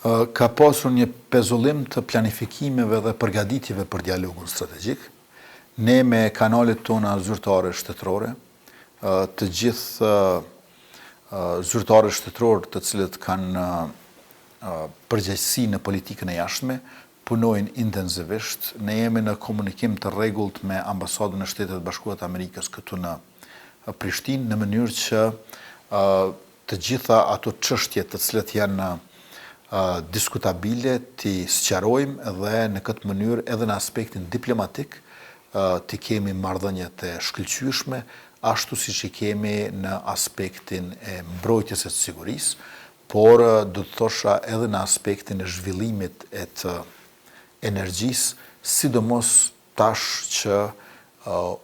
Ka pasur një pezullim të planifikimeve dhe përgatitjeve për dialogun strategjik. Ne me kanalet tona zyrtare shtetërore, të gjithë zyrtare shtetëror të cilët kanë përgjegjësi në politikën e jashtme, punojnë intensivisht. Ne jemi në komunikim të rregullt me ambasadën e Shtetit Bashkuar të Amerikës këtu në Prishtinë, në mënyrë që të gjitha ato çështje të cilat janë diskutabile t'i sqarojmë dhe në këtë mënyrë edhe në aspektin diplomatik t'i kemi marrëdhëniet e shkëlqyeshme, ashtu siç i kemi në aspektin e mbrojtjes së sigurisë, por do të thosha edhe në aspektin e zhvillimit e të energjisë, sidomos tash që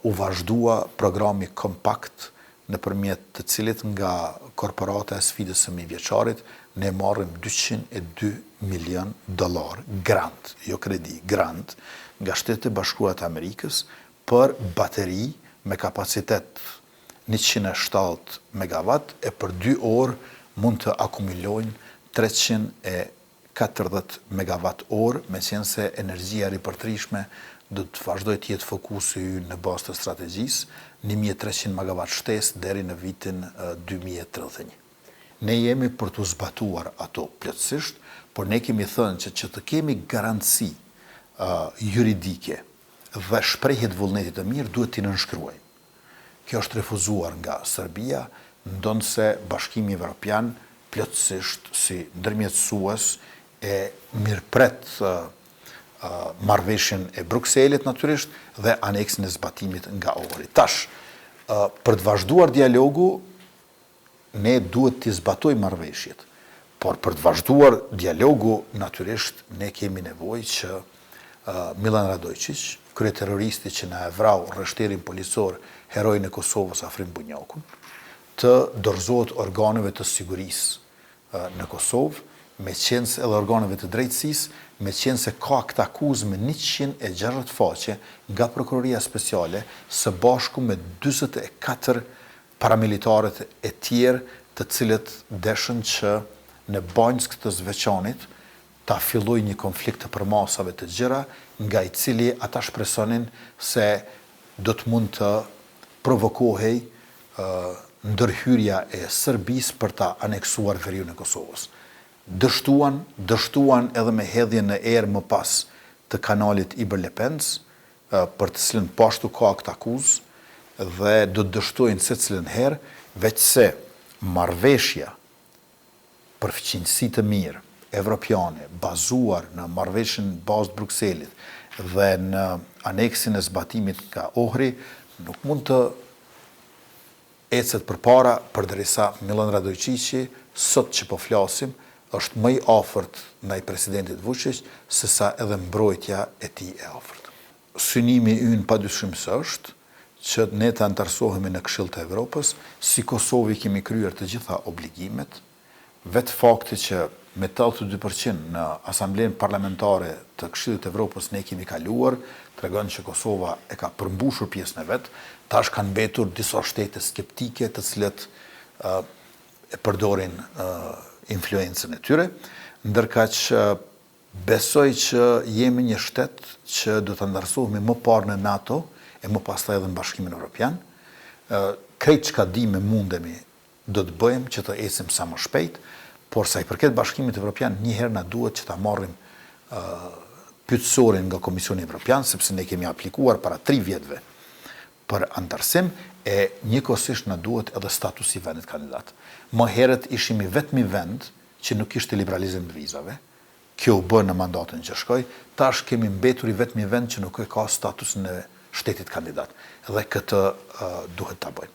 u vazhdua programi kompakt nëpërmjet të cilit nga korporata e sfidës së mijëvjeçarit ne marrim $202 milion grant, jo kredi, grant, nga Shtetet e Bashkuara të Amerikës për bateri me kapacitet 170 megawatt e për 2 orë mund të akumulojnë 340 megawatt orë, meqense se energjia ripërtrishme do të vazhdojë të jetë fokusi ynë në bazë të strategjisë, 1300 megawatt shtesë deri në vitin 2031. Ne jemi për të zbatuar ato plotësisht, por ne kemi thënë që të kemi garanci juridike dhe shprehje të vullnetit të mirë duhet t'i nënshkruajmë. Kjo është refuzuar nga Serbia, ndonse Bashkimi Evropian plotësisht si ndërmjetësues e mirëpret marrëveshjen e Brukselit natyrisht dhe aneksin e zbatimit nga Ohri. Tash, për të vazhduar dialogu, ne duhet t'i zbatojmë marrëveshjet, por për të vazhduar dialogu, natyrisht, ne kemi nevojë që Milan Radojčić, kryeterroristi që na e vrau rreshtirin policor, heroin e Kosovës Afrim Bunjakun, të dorëzohet organeve të sigurisë në Kosovë, meqense edhe organeve të drejtësisë, meqense ka këtë akuzë me 160 faqe nga Prokuroria Speciale, së bashku me 44 paramilitarët e tjerë të cilët deshën që në banjës të zveçanit ta filloj një konflikt të përmasave të gjëra, nga i cili ata shpresonin se do të mund të provokohej ndërhyrja e Serbisë për ta aneksuar veriun e Kosovës. Dështuan edhe me hedhjen në erë më pas të kanalit Iber Lepens, për të cilën pashtu ka këtë akuzë dhe do të dështojnë secilën herë, veçse marrëveshja për fëqinjësi të mirë evropiane, bazuar në marrëveshjen bazë të Brukselit dhe në aneksin e zbatimit nga Ohri, nuk mund të ecet përpara përderisa Milan Radojčići, sot që po flasim, është më i afërt ndaj presidentit Vučić sesa edhe mbrojtja e tij e afërt. Synimi ynë padyshim është që ne të antarësohemi në Këshill të Evropës, si Kosovi kemi kryer të gjitha obligimet, vetë fakti që me 82% në Asamblenë Parlamentare të Këshillit të Evropës ne kemi kaluar, tregon që Kosova e ka përmbushur pjesën e vet, tash kanë mbetur disa shtete skeptike të cilat e përdorin influencën e tyre, ndërka që besoj që jemi një shtet që do të ndarësohemi më parë në NATO e më pastaj edhe në Bashkimin Evropian. Krejt çka dimë mundemi do të bëjmë që të ecim sa më shpejt, por sa i përket Bashkimit Evropian, njëherë na duhet që ta marrim pyetësorin nga Komisioni Evropian, sepse ne kemi aplikuar para 3 vjetëve për antarësim, e njëkohësisht na duhet edhe statusi i vendit kandidat. Më herët ishim i vetmi vend që nuk kishte liberalizim të vizave. Kjo u bë në mandatën që shkoi, tash kemi mbetur i vetmi vend që nuk e ka statusin e shtetit kandidat. Dhe këtë duhet ta bëjmë.